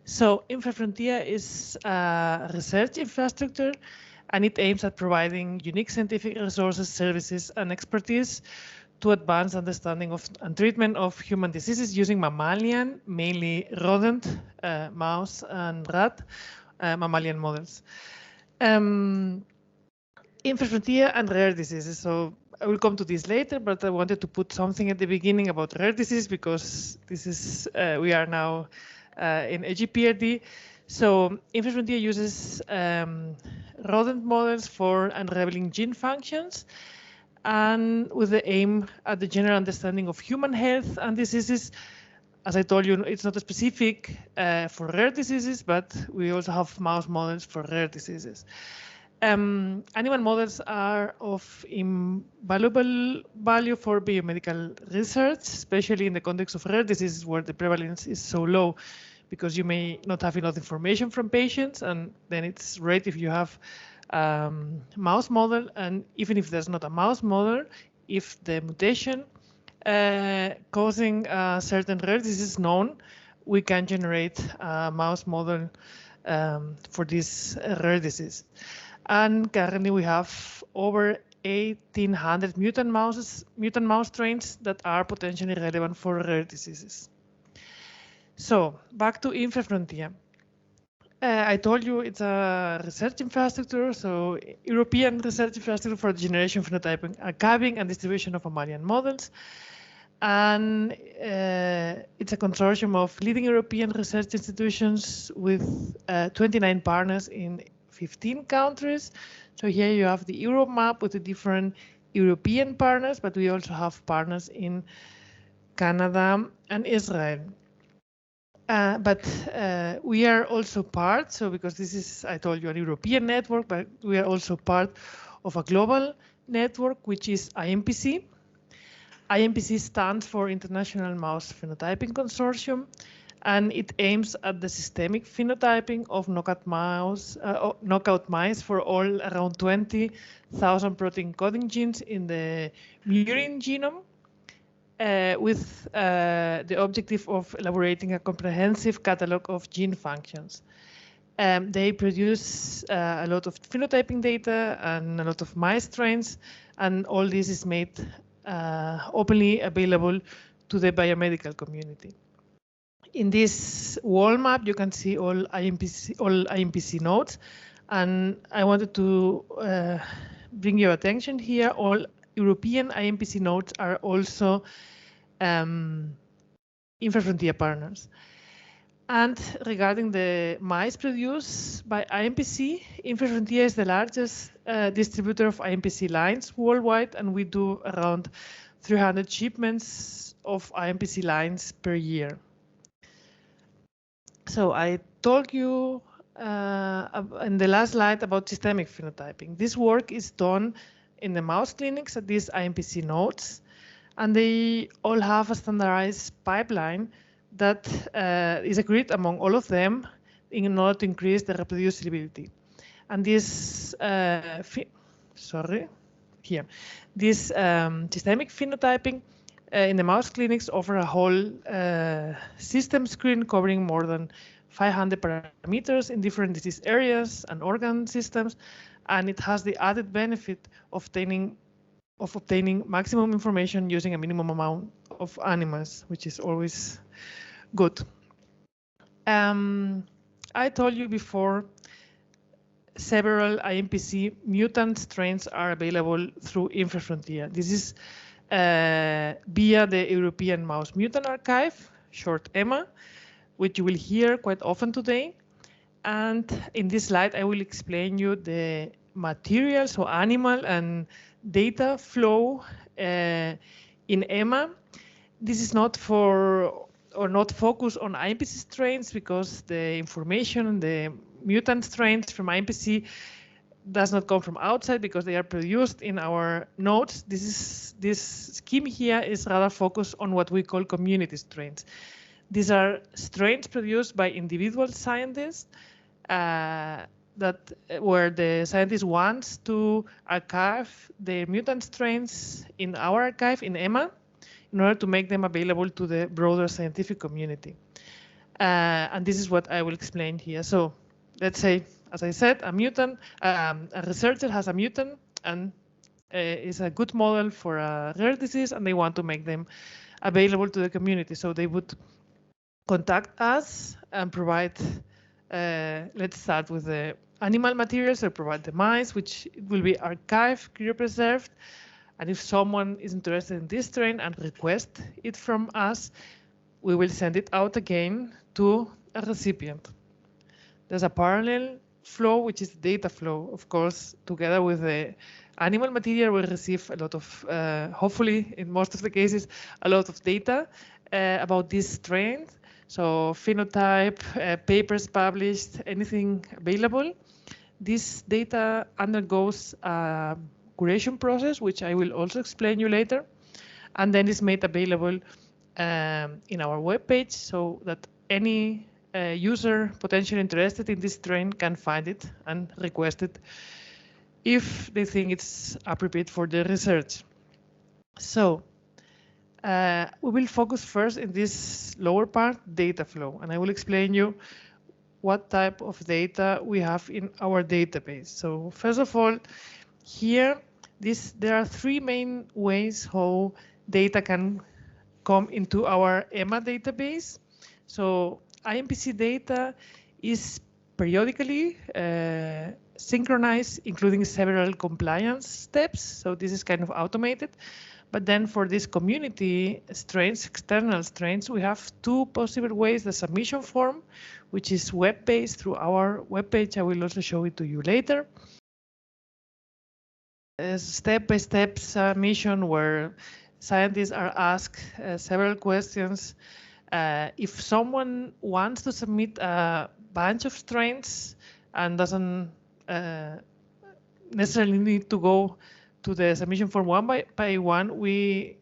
So INFRAFRONTIER is a research infrastructure, and it aims at providing unique scientific resources, services, and expertise to advance understanding of and treatment of human diseases using mammalian, mainly rodent, mouse, and rat mammalian models. INFRAFRONTIER and rare diseases. So I will come to this later, but I wanted to put something at the beginning about rare disease because this is we are now in EJP. So INFRAFRONTIER uses rodent models for unraveling gene functions, and with the aim at the general understanding of human health and diseases. As I told you, it's not specific for rare diseases, but we also have mouse models for rare diseases. Animal models are of invaluable value for biomedical research, especially in the context of rare diseases where the prevalence is so low, because you may not have enough information from patients, and then it's great if you have mouse model. And even if there's not a mouse model, if the mutation causing a certain rare disease is known, we can generate a mouse model for this rare disease. And currently we have over 1,800 mutant mouse strains that are potentially relevant for rare diseases. So back to INFRAFRONTIER. I told you it's a research infrastructure, so European research infrastructure for the generation, phenotyping, archiving, and distribution of mammalian models. And it's a consortium of leading European research institutions with 29 partners in 15 countries. So here you have the Europe map with the different European partners, but we also have partners in Canada and Israel. But we are also part, so because this is, I told you, a European network, but we are also part of a global network, which is IMPC. IMPC stands for International Mouse Phenotyping Consortium, and it aims at the systemic phenotyping of knockout mice for all around 20,000 protein coding genes in the murine genome, with the objective of elaborating a comprehensive catalog of gene functions. They produce a lot of phenotyping data and a lot of mice strains, and all this is made openly available to the biomedical community. In this wall map, you can see all IMPC nodes, and I wanted to bring your attention here. All European IMPC nodes are also INFRAFRONTIER partners. And regarding the mice produced by IMPC, INFRAFRONTIER is the largest distributor of IMPC lines worldwide, and we do around 300 shipments of IMPC lines per year. So I told you in the last slide about systemic phenotyping. This work is done in the mouse clinics at these IMPC nodes, and they all have a standardized pipeline that is agreed among all of them in order to increase the reproducibility. And this, systemic phenotyping in the mouse clinics offer a whole system screen covering more than 500 parameters in different disease areas and organ systems, and it has the added benefit of obtaining maximum information using a minimum amount of animals, which is always good. I told you before, several IMPC mutant strains are available through INFRAFRONTIER. This is via the European Mouse Mutant Archive, short EMA, which you will hear quite often today. And in this slide, I will explain you the material, so animal and data flow in EMA. This is not focused on IMPC strains, because the information, the mutant strains from IMPC does not come from outside because they are produced in our nodes. This scheme here is rather focused on what we call community strains. These are strains produced by individual scientists where the scientist wants to archive their mutant strains in our archive in EMA in order to make them available to the broader scientific community. And this is what I will explain here. So let's say, as I said, a mutant, a researcher has a mutant and is a good model for a rare disease, and they want to make them available to the community. So they would contact us and provide, let's start with the animal materials, or provide the mice, which will be archived, cryopreserved. And if someone is interested in this strain and request it from us, we will send it out again to a recipient. There's a parallel flow, which is data flow. Of course, together with the animal material, we receive a lot of, hopefully, in most of the cases, a lot of data about these strains. So phenotype, papers published, anything available. This data undergoes a curation process, which I will also explain you later, and then is made available in our webpage so that any user potentially interested in this strain can find it and request it if they think it's appropriate for their research. So we will focus first in this lower part, data flow, and I will explain you what type of data we have in our database. So first of all, here there are three main ways how data can come into our EMA database. So IMPC data is periodically synchronized, including several compliance steps. So this is kind of automated. But then for these community strains, external strains, we have two possible ways. The submission form, which is web-based through our webpage. I will also show it to you later. A step-by-step submission where scientists are asked several questions. If someone wants to submit a bunch of strains and doesn't necessarily need to go to the submission form one by one, we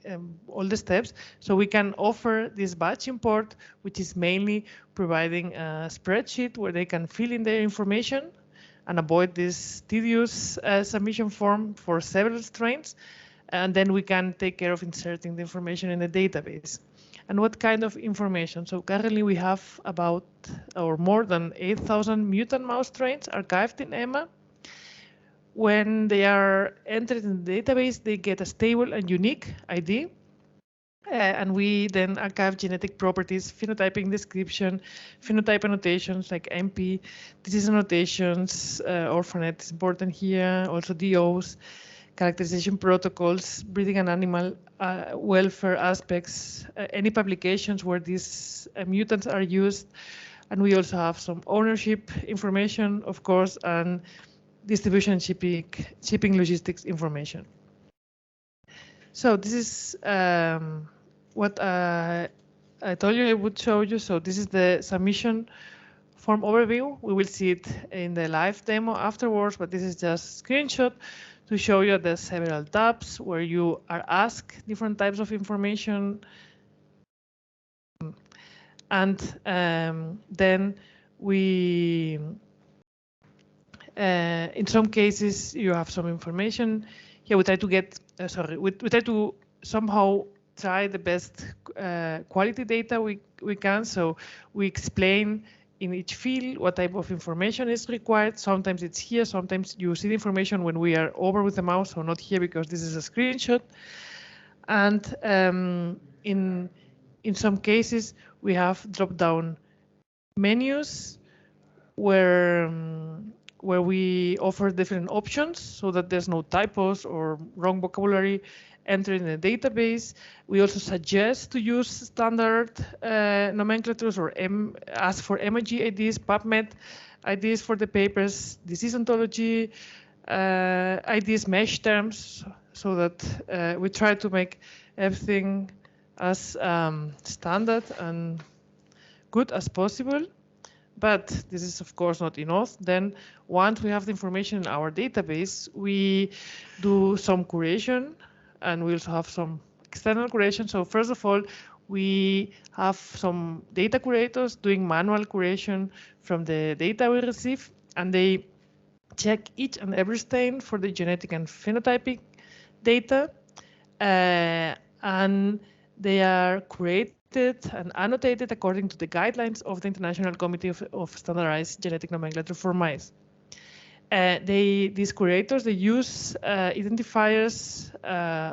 all the steps, so we can offer this batch import, which is mainly providing a spreadsheet where they can fill in their information and avoid this tedious submission form for several strains. And then we can take care of inserting the information in the database. And what kind of information? So currently we have about or more than 8,000 mutant mouse strains archived in EMA. When they are entered in the database, they get a stable and unique ID. And we then archive genetic properties, phenotyping description, phenotype annotations like MP, disease annotations, orphanet is important here, also DOs, characterization protocols, breeding and animal welfare aspects, any publications where these mutants are used. And we also have some ownership information, of course, and distribution shipping logistics information. So this is what I told you I would show you. So this is the submission form overview. We will see it in the live demo afterwards, but this is just a screenshot to show you the several tabs where you are asked different types of information. And then we, in some cases, you have some information. Here we try to get, we try to somehow try the best quality data we can. So we explain in each field what type of information is required. Sometimes it's here, sometimes you see the information when we are over with the mouse, so not here because this is a screenshot. And in some cases, we have drop-down menus where we offer different options so that there's no typos or wrong vocabulary entered in the database. We also suggest to use standard nomenclatures or ask for Mgi IDs, PubMed IDs for the papers, disease ontology IDs, mesh terms, so that we try to make everything as standard and good as possible. But this is, of course, not enough. Then once we have the information in our database, we do some curation, and we also have some external curation. So first of all, we have some data curators doing manual curation from the data we receive, and they check each and every stain for the genetic and phenotypic data. And they are curated adapted and annotated according to the guidelines of the International Committee of Standardized Genetic Nomenclature for Mice. These curators, they use identifiers,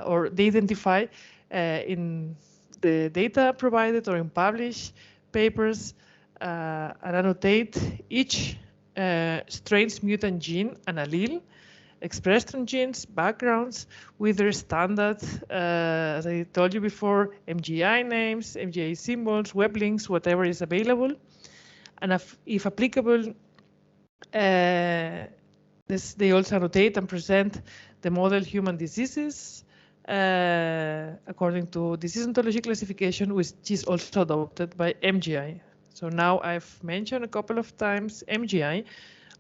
or they identify in the data provided or in published papers and annotate each strain's mutant gene and allele expressed on genes, backgrounds, with their standard, as I told you before, MGI names, MGI symbols, web links, whatever is available. And if applicable, they also annotate and present the model human diseases according to disease ontology classification, which is also adopted by MGI. So now I've mentioned a couple of times MGI.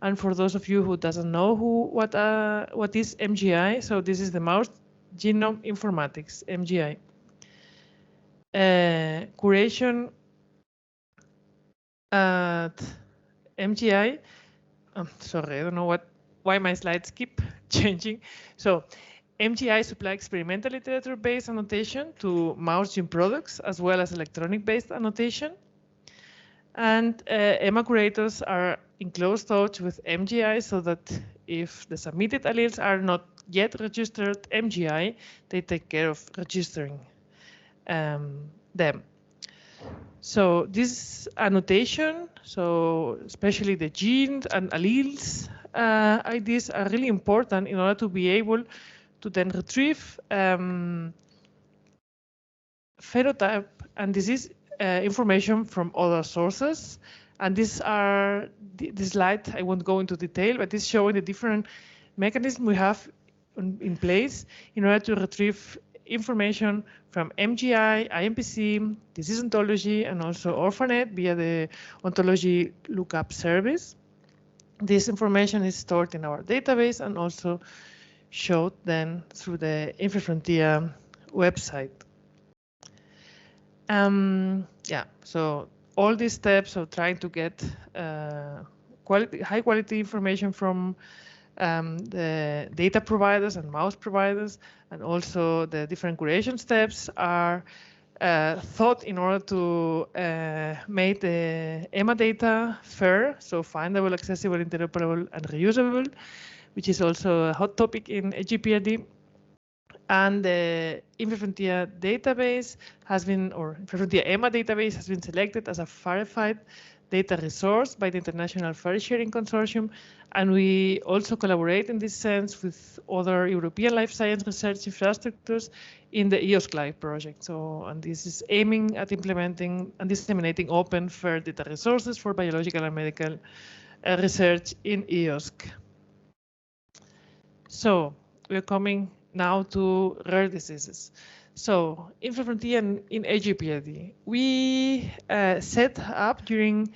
And for those of you who doesn't know what is MGI, so this is the Mouse Genome Informatics, MGI. Curation at MGI. Sorry, I don't know why my slides keep changing. So MGI supply experimental literature-based annotation to mouse gene products, as well as electronic-based annotation. And EMA curators are in close touch with MGI, so that if the submitted alleles are not yet registered MGI, they take care of registering them. So this annotation, so especially the genes and alleles IDs, are really important in order to be able to then retrieve phenotype and disease information from other sources. And these are, this slide, I won't go into detail, but it's showing the different mechanisms we have in place in order to retrieve information from MGI, IMPC, disease ontology, and also OrphaNet via the ontology lookup service. This information is stored in our database and also showed then through the INFRAFRONTIER website. Yeah, so all these steps of trying to get high quality information from the data providers and mouse providers, and also the different curation steps are thought in order to make the EMA data fair, so findable, accessible, interoperable, and reusable, which is also a hot topic in EJPRD. And the INFRAFRONTIER database has been, or INFRAFRONTIER EMA database has been selected as a verified data resource by the International File Sharing Consortium. And we also collaborate in this sense with other European life science research infrastructures in the EOSC Live project. So, and this is aiming at implementing and disseminating open, fair data resources for biological and medical research in EOSC. So we're coming now to rare diseases. So INFRAFRONTIER in EJPRD, we set up during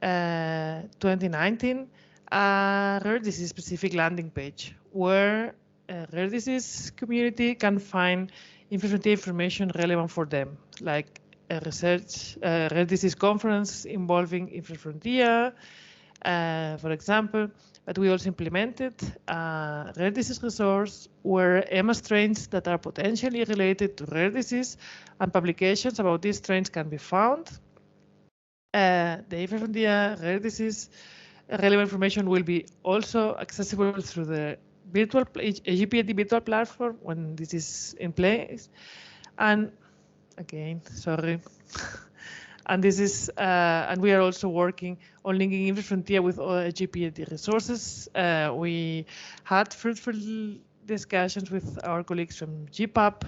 2019 a rare disease specific landing page where a rare disease community can find INFRAFRONTIER information relevant for them, like a research rare disease conference involving INFRAFRONTIER, for example. But we also implemented a rare disease resource where EMA strains that are potentially related to rare disease and publications about these strains can be found. The INFRAFRONTIER rare disease relevant information will be also accessible through the virtual EJPRD virtual platform when this is in place. And again, sorry. And this is, and we are also working on linking INFRAFRONTIER with other EJPRD resources. We had fruitful discussions with our colleagues from GPAP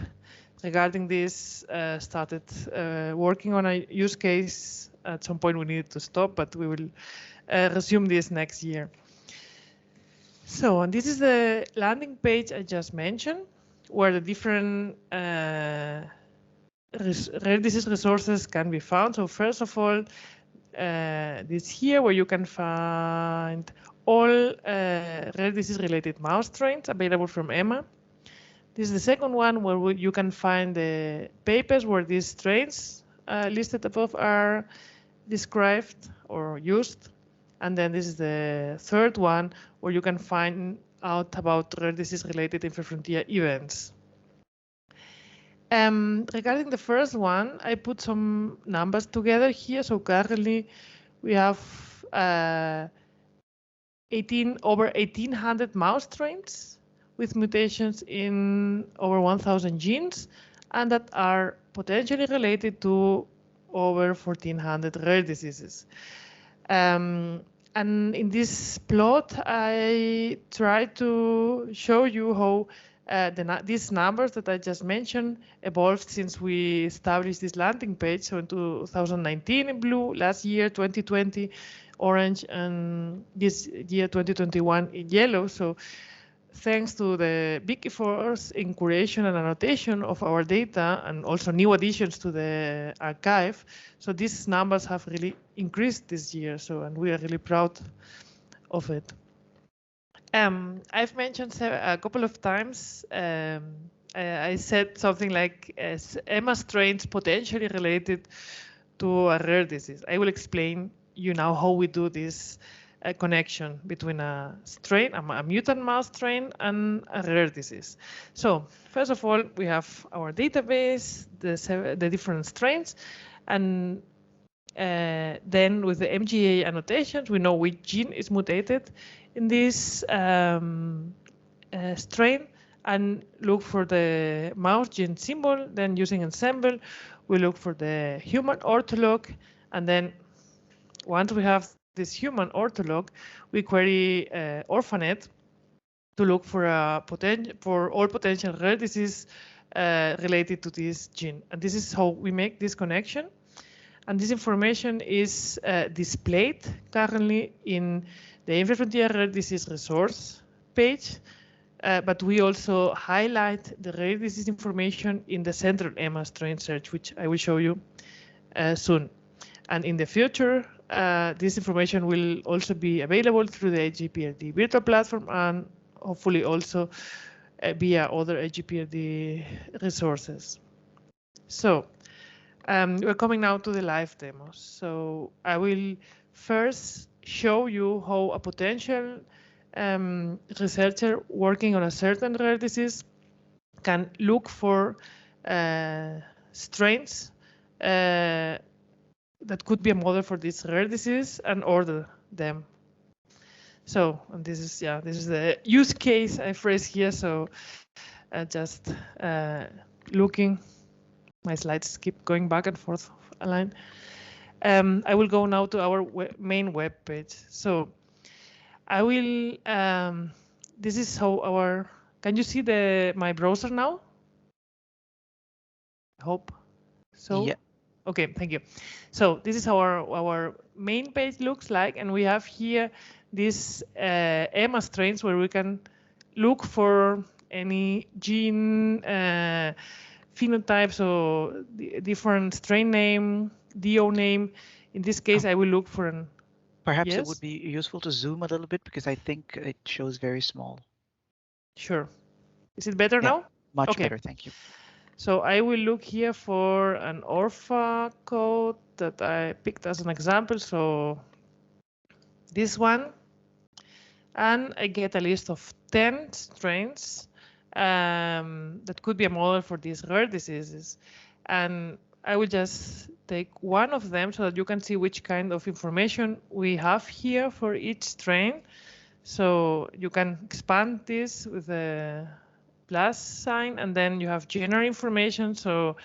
regarding this, started working on a use case. At some point we needed to stop, but we will resume this next year. So, and this is the landing page I just mentioned, where the different rare disease resources can be found. So first of all, this here where you can find all rare disease related mouse strains available from EMA. This is the second one where you can find the papers where these strains listed above are described or used. And then this is the third one where you can find out about rare disease related INFRAFRONTIER events. Regarding the first one, I put some numbers together here. So currently we have over 1,800 mouse strains with mutations in over 1,000 genes, and that are potentially related to over 1,400 rare diseases. And in this plot, I try to show you how these numbers that I just mentioned evolved since we established this landing page. So in 2019 in blue, last year 2020 orange, and this year 2021 in yellow. So thanks to the big efforts in curation and annotation of our data, and also new additions to the archive, so these numbers have really increased this year. So, and we are really proud of it. I've mentioned a couple of times, I said something like EMA strains potentially related to a rare disease. I will explain you now how we do this connection between a strain, a mutant mouse strain, and a rare disease. So first of all, we have our database, the different strains, and then with the MGA annotations, we know which gene is mutated in this strain, and look for the mouse gene symbol. Then using ensemble, we look for the human ortholog, and then once we have this human ortholog, we query ORPHANET to look for all potential rare disease related to this gene. And this is how we make this connection. And this information is displayed currently in the INFRAFRONTIER Rare Disease Resource page, but we also highlight the rare disease information in the central EMA strain search, which I will show you soon. And in the future, this information will also be available through the EJPRD virtual platform, and hopefully also via other EJPRD resources. So we're coming now to the live demos. So I will first show you how a potential researcher working on a certain rare disease can look for strains that could be a model for this rare disease and order them. So, and this is the use case I phrase here. So just looking, my slides keep going back and forth a line. I will go now to our main web page. So I will, this is how can you see my browser now? I hope so. Yeah. Okay, thank you. So this is how our main page looks like, and we have here these EMA strains where we can look for any gene phenotypes or different strain name, DO name. In this case, I will look for an. Perhaps yes? It would be useful to zoom a little bit, because I think it shows very small. Sure. Is it better now? Much better, thank you. So I will look here for an ORPHA code that I picked as an example. So this one, and I get a list of 10 strains that could be a model for these rare diseases. And I will just take one of them so that you can see which kind of information we have here for each strain. So you can expand this with a plus sign, and then you have general information. So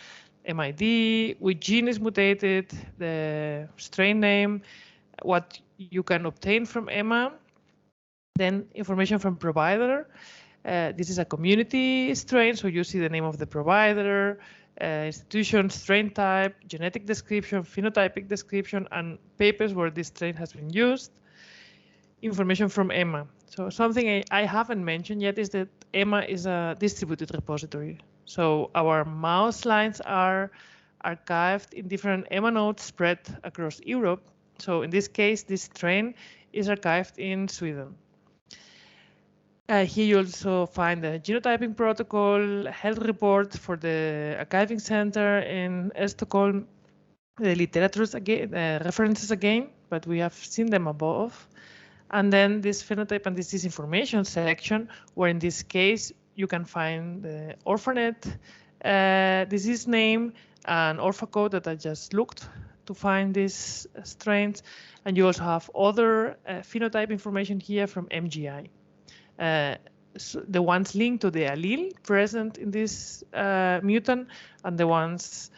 MID, which gene is mutated, the strain name, what you can obtain from EMA, then information from provider. This is a community strain, so you see the name of the provider, institution, strain type, genetic description, phenotypic description, and papers where this strain has been used. Information from EMA. So something I haven't mentioned yet is that EMA is a distributed repository. So our mouse lines are archived in different EMA nodes spread across Europe. So in this case, this strain is archived in Sweden. Here you also find the genotyping protocol, health report for the archiving center in Stockholm, the literatures again, references again, but we have seen them above. And then this phenotype and disease information section, where in this case, you can find the ORPHANET disease name, and ORFA code that I just looked to find these strains. And you also have other phenotype information here from MGI. So the ones linked to the allele present in this mutant, and the ones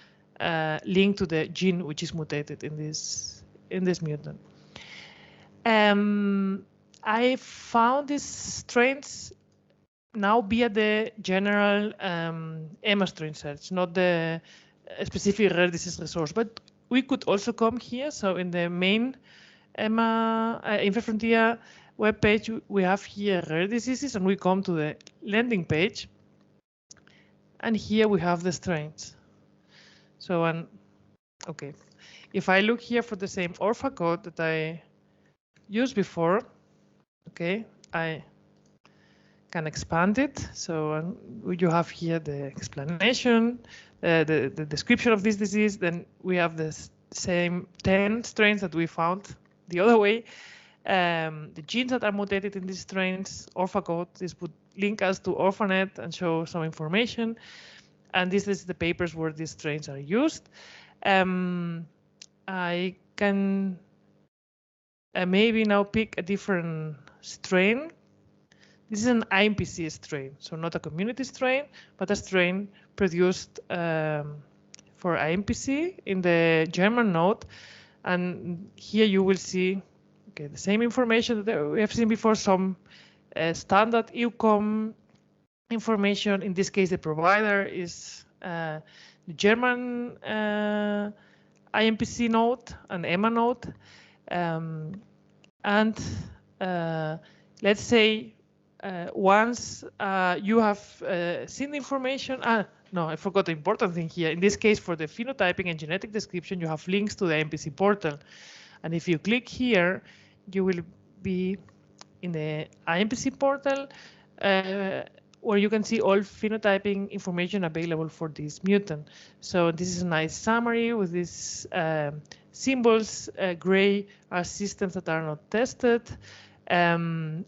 linked to the gene which is mutated in this mutant. I found these strains now via the general EMA strain search, not the specific rare disease resource. But we could also come here. So in the main EMA INFRAFRONTIER webpage, we have here rare diseases, and we come to the landing page. And here we have the strains. So, okay, if I look here for the same ORFA code that I used before, okay, I can expand it. So you have here the explanation, the description of this disease. Then we have the same 10 strains that we found the other way. The genes that are mutated in these strains, ORFA code. This would link us to ORFANET and show some information. And this is the papers where these strains are used. I can maybe now pick a different strain. This is an IMPC strain, so not a community strain, but a strain produced for IMPC in the German node. And here you will see, okay, the same information that we have seen before, some standard EUCOM information. In this case, the provider is the German IMPC node, an EMA node. Let's say once you have seen the information, no, I forgot the important thing here. In this case, for the phenotyping and genetic description, you have links to the IMPC portal. And if you click here, you will be in the IMPC portal, where you can see all phenotyping information available for this mutant. So this is a nice summary with these symbols. Gray are systems that are not tested.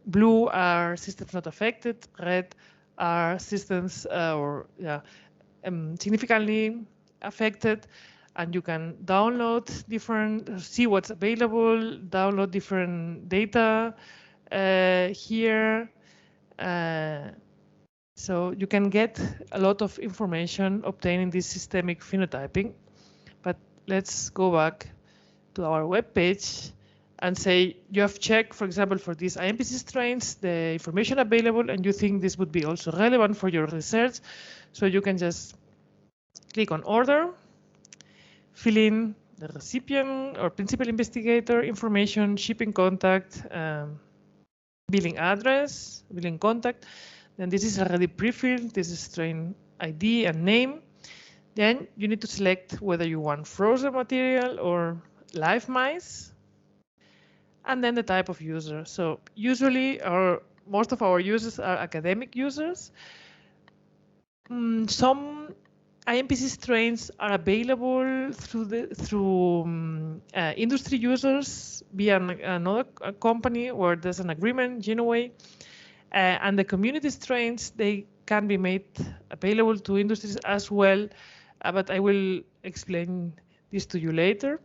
Blue are systems not affected. Red are systems significantly affected. And you can download see what's available, download different data here. So you can get a lot of information obtaining this systemic phenotyping. But let's go back to our web page and say you have checked, for example, for these IMPC strains, the information available, and you think this would be also relevant for your research. So you can just click on order, fill in the recipient or principal investigator information, shipping contact, billing address, billing contact. Then this is already pre-filled. This is strain ID and name. Then you need to select whether you want frozen material or live mice. And then the type of user. So usually most of our users are academic users. Some IMPC strains are available through industry users via another company where there's an agreement, Genoway. And the community strains, they can be made available to industries as well, but I will explain this to you later.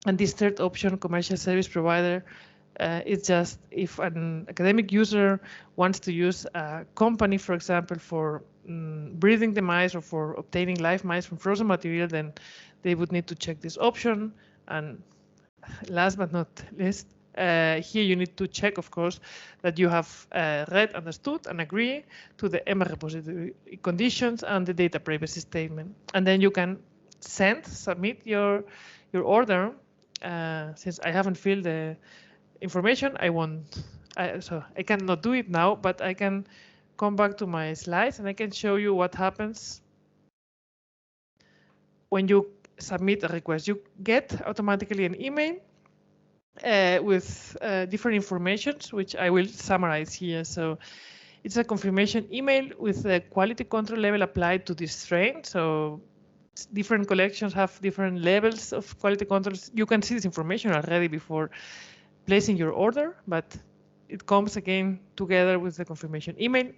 And this third option, commercial service provider, it's just if an academic user wants to use a company, for example, for breeding the mice or for obtaining live mice from frozen material, then they would need to check this option. And last but not least, here you need to check, of course, that you have read, understood, and agree to the EMA repository conditions and the data privacy statement. And then you can submit your order. Since I haven't filled the information, so I cannot do it now, but I can come back to my slides and I can show you what happens when you submit a request. You get automatically an email with different informations, which I will summarize here. So it's a confirmation email with the quality control level applied to this strain. So different collections have different levels of quality controls. You can see this information already before placing your order, but it comes again together with the confirmation email.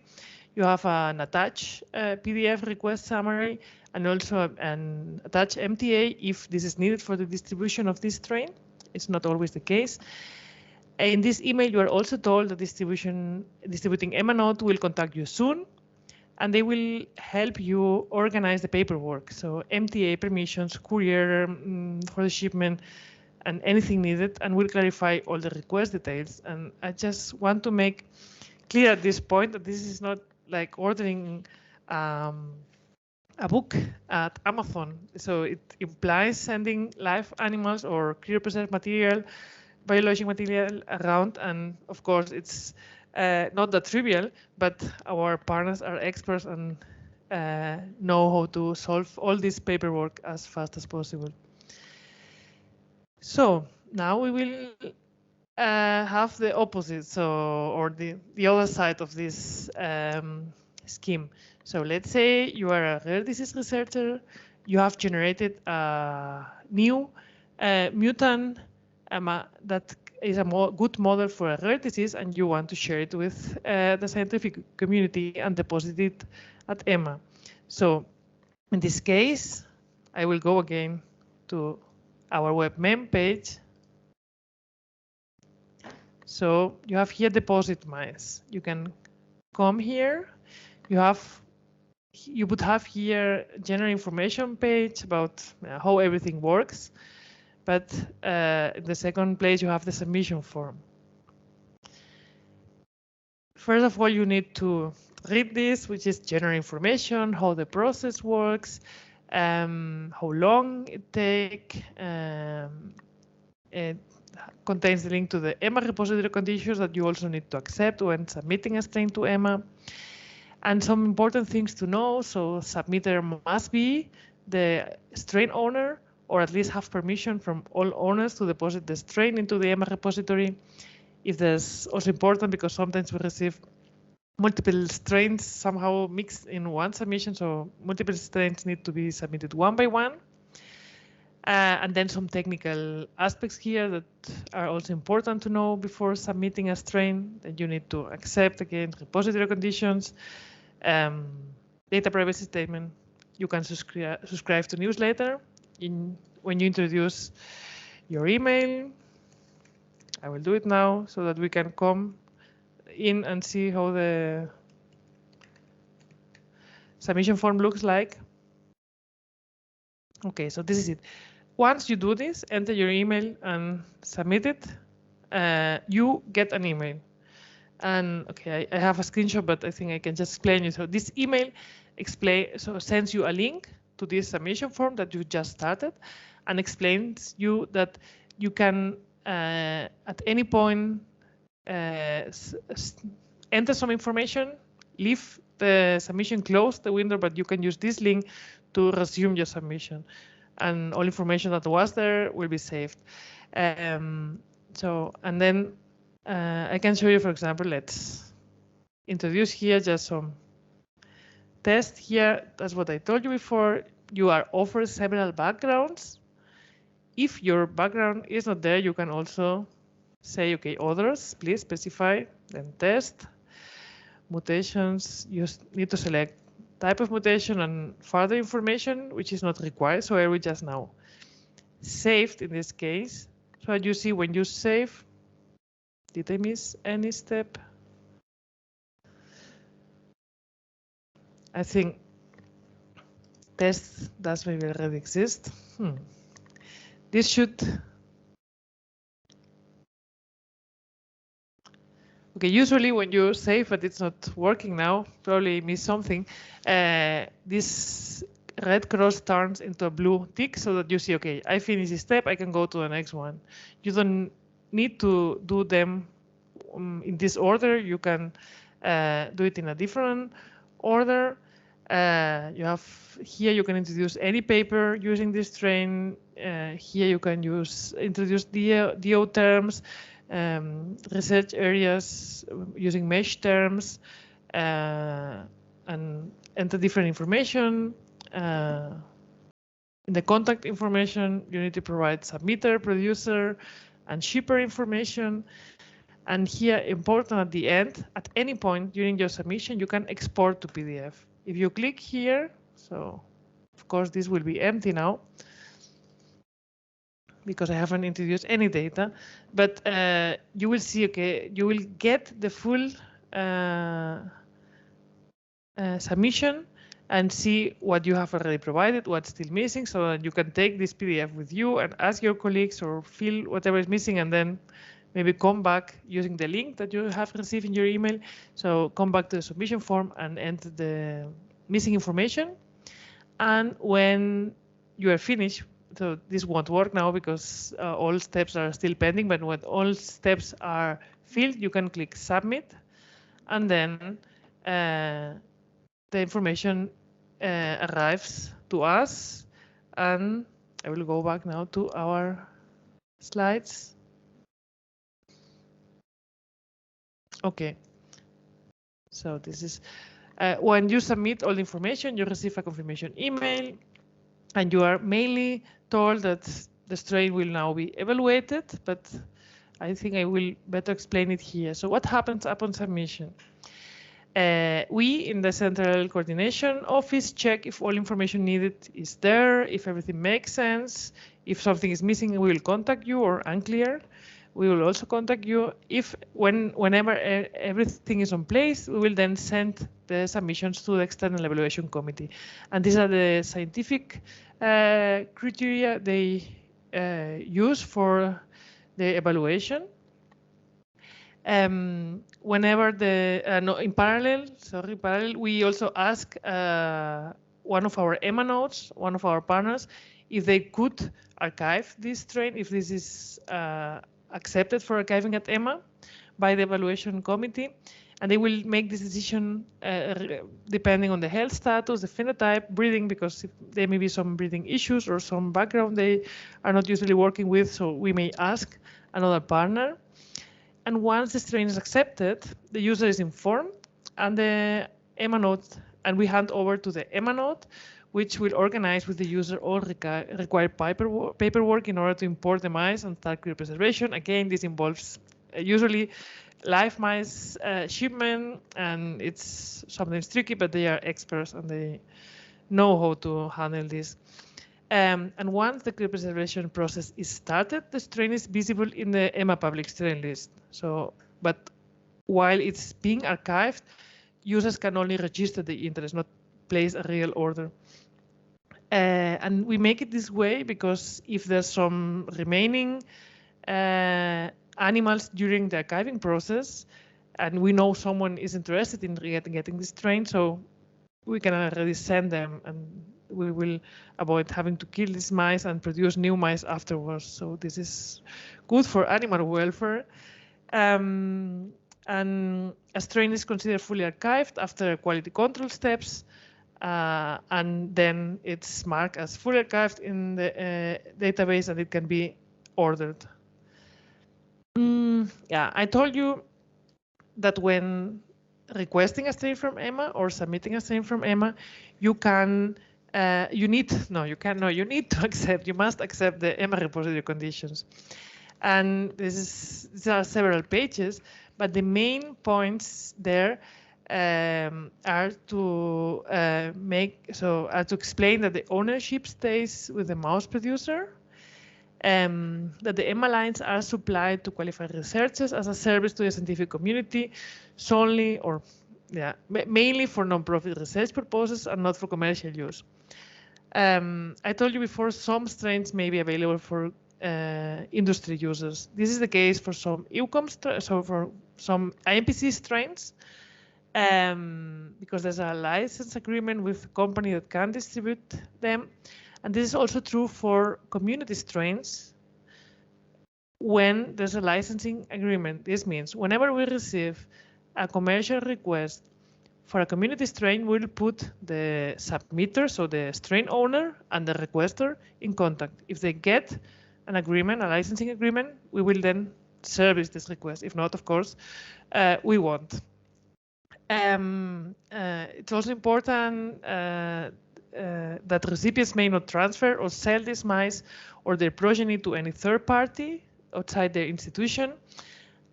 You have an attached PDF request summary and also an attached MTA if this is needed for the distribution of this strain. It's not always the case. In this email, you are also told that distributing EMA node will contact you soon, and they will help you organize the paperwork. So MTA permissions, courier for the shipment, and anything needed, and will clarify all the request details. And I just want to make clear at this point that this is not like ordering a book at Amazon. So it implies sending live animals or cryopreserved material, biologic material around, and of course it's not that trivial, but our partners are experts and know how to solve all this paperwork as fast as possible. So now we will have the opposite, or the other side of this scheme. So let's say you are a rare disease researcher, you have generated a new mutant that is a good model for a rare disease, and you want to share it with the scientific community and deposit it at EMA. So in this case, I will go again to our web mem page. So you have here deposit mice. You can come here. You would have here general information page about how everything works. But in the second place, you have the submission form. First of all, you need to read this, which is general information, how the process works, how long it takes. It contains the link to the EMA repository conditions that you also need to accept when submitting a strain to EMA. And some important things to know. So submitter must be the strain owner, or at least have permission from all owners to deposit the strain into the EMA repository. If there's also important, because sometimes we receive multiple strains somehow mixed in one submission, so multiple strains need to be submitted one by one. And then some technical aspects here that are also important to know before submitting a strain. That you need to accept, again, repository conditions, data privacy statement. You can subscribe to newsletter when you introduce your email. I will do it now so that we can come in and see how the submission form looks like. Okay, so this is it. Once you do this, enter your email and submit it, you get an email. And okay, I have a screenshot, but I think I can just explain it. So this email sends you a link to this submission form that you just started, and explains you that you can at any point enter some information, leave the submission, close the window, but you can use this link to resume your submission, and all information that was there will be saved. And then I can show you, for example, let's introduce here just some tests here. That's what I told you before. You are offered several backgrounds. If your background is not there, you can also say, okay, others, please specify, then test. Mutations, you need to select type of mutation and further information, which is not required. So I will just now saved in this case. So as you see, when you save, did I miss any step? I think test does maybe already exist. This should. Okay, usually when you save but it's not working now, probably miss something. This red cross turns into a blue tick so that you see, okay, I finished this step, I can go to the next one. You don't need to do them in this order. You can do it in a different order. You have here you can introduce any paper using this strain. Here you can introduce DO terms, research areas using mesh terms, and enter different information. In the contact information, you need to provide submitter, producer, and shipper information. And here, important at the end, at any point during your submission, you can export to PDF. If you click here, so of course this will be empty now because I haven't introduced any data, but you will see, okay, you will get the full submission and see what you have already provided, what's still missing, so that you can take this PDF with you and ask your colleagues or fill whatever is missing, and then maybe come back using the link that you have received in your email. So come back to the submission form and enter the missing information. And when you are finished, so this won't work now because all steps are still pending, but when all steps are filled, you can click submit, and then the information arrives to us. And I will go back now to our slides. Okay, so this is when you submit all the information, you receive a confirmation email, and you are mainly told that the strain will now be evaluated, but I think I will better explain it here. So what happens upon submission? We in the Central Coordination Office check if all information needed is there, if everything makes sense. If something is missing, we will contact you, or unclear. We will also contact you. If whenever everything is on place, we will then send the submissions to the External Evaluation Committee. And these are the scientific criteria they use for the evaluation. Whenever in parallel, we also ask one of our EMA nodes, one of our partners, if they could archive this strain, if this is accepted for archiving at EMA by the evaluation committee, and they will make this decision depending on the health status, the phenotype, breeding, because there may be some breeding issues or some background they are not usually working with, so we may ask another partner. And once the strain is accepted, the user is informed, and the EMA node, and we hand over to the EMA node, which will organize with the user all required paperwork in order to import the mice and start cryopreservation. Again, this involves usually live mice shipment, and it's sometimes tricky, but they are experts and they know how to handle this. And once the cryopreservation process is started, the strain is visible in the EMA public strain list. So, but while it's being archived, users can only register the interest, not place a real order. And we make it this way because if there's some remaining animals during the archiving process, and we know someone is interested in getting this strain, so we can already send them, and we will avoid having to kill these mice and produce new mice afterwards. So this is good for animal welfare. And a strain is considered fully archived after quality control steps, and then it's marked as fully archived in the database, and it can be ordered. Yeah, I told you that when requesting a strain from EMA or submitting a strain from EMA, you need to accept, you must accept the EMA repository conditions. And these are several pages, but the main points there are to explain that the ownership stays with the mouse producer, that the EMA lines are supplied to qualified researchers as a service to the scientific community solely or mainly for non-profit research purposes and not for commercial use. I told you before, some strains may be available for industry users. This is the case for some EUCOM, so for some IMPC strains, because there's a license agreement with a company that can distribute them. And this is also true for community strains when there's a licensing agreement. This means whenever we receive a commercial request for a community strain, we'll put the submitter, so the strain owner, and the requester in contact. If they get an agreement, a licensing agreement, we will then service this request. If not, of course, we won't. It's also important that recipients may not transfer or sell these mice or their progeny to any third party outside their institution.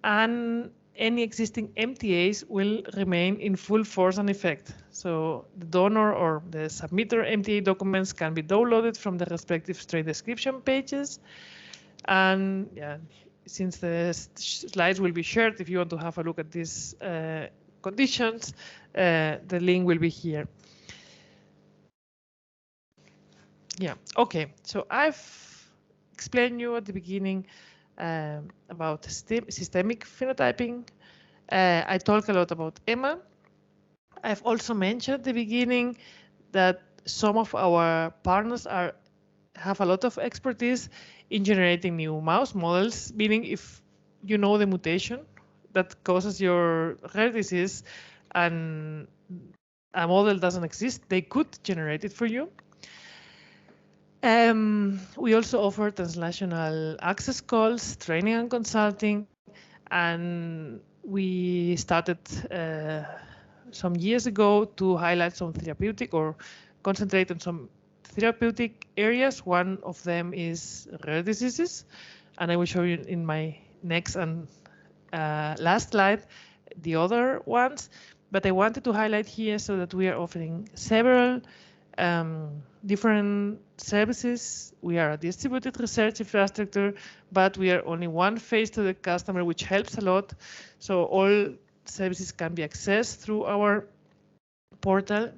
and any existing MTAs will remain in full force and effect. So the donor or the submitter MTA documents can be downloaded from the respective strain description pages. And yeah, since the slides will be shared, if you want to have a look at these conditions, the link will be here. Yeah, okay. So I've explained you at the beginning about systemic phenotyping. I talk a lot about EMA. I've also mentioned at the beginning that some of our partners have a lot of expertise in generating new mouse models, meaning if you know the mutation that causes your rare disease and a model doesn't exist, they could generate it for you. We also offer translational access calls, training and consulting, and we started some years ago to highlight some therapeutic or concentrate on some therapeutic areas. One of them is rare diseases, and I will show you in my next and last slide the other ones. But I wanted to highlight here so that we are offering several different services. We are a distributed research infrastructure, but we are only one face to the customer, which helps a lot. So all services can be accessed through our portal.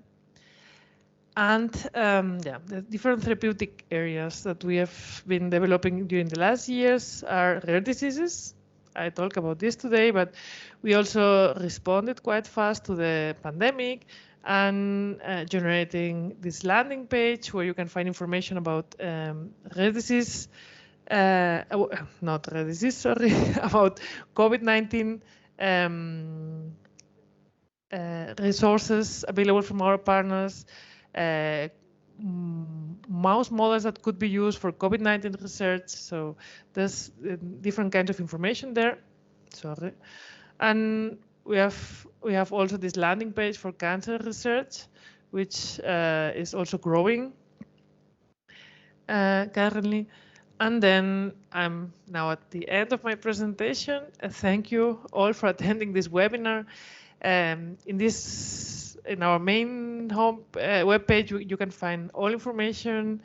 And yeah, the different therapeutic areas that we have been developing during the last years are rare diseases. I talk about this today, but we also responded quite fast to the pandemic and generating this landing page where you can find information about rare disease, not rare disease, sorry, about COVID-19 resources available from our partners, mouse models that could be used for COVID-19 research. So there's different kinds of information there. Sorry. And we have also this landing page for cancer research, which is also growing currently. And then I'm now at the end of my presentation. Thank you all for attending this webinar. In our main home webpage, you can find all information.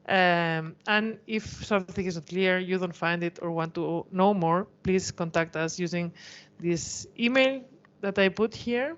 And if something is not clear, you don't find it or want to know more, please contact us using this email that I put here.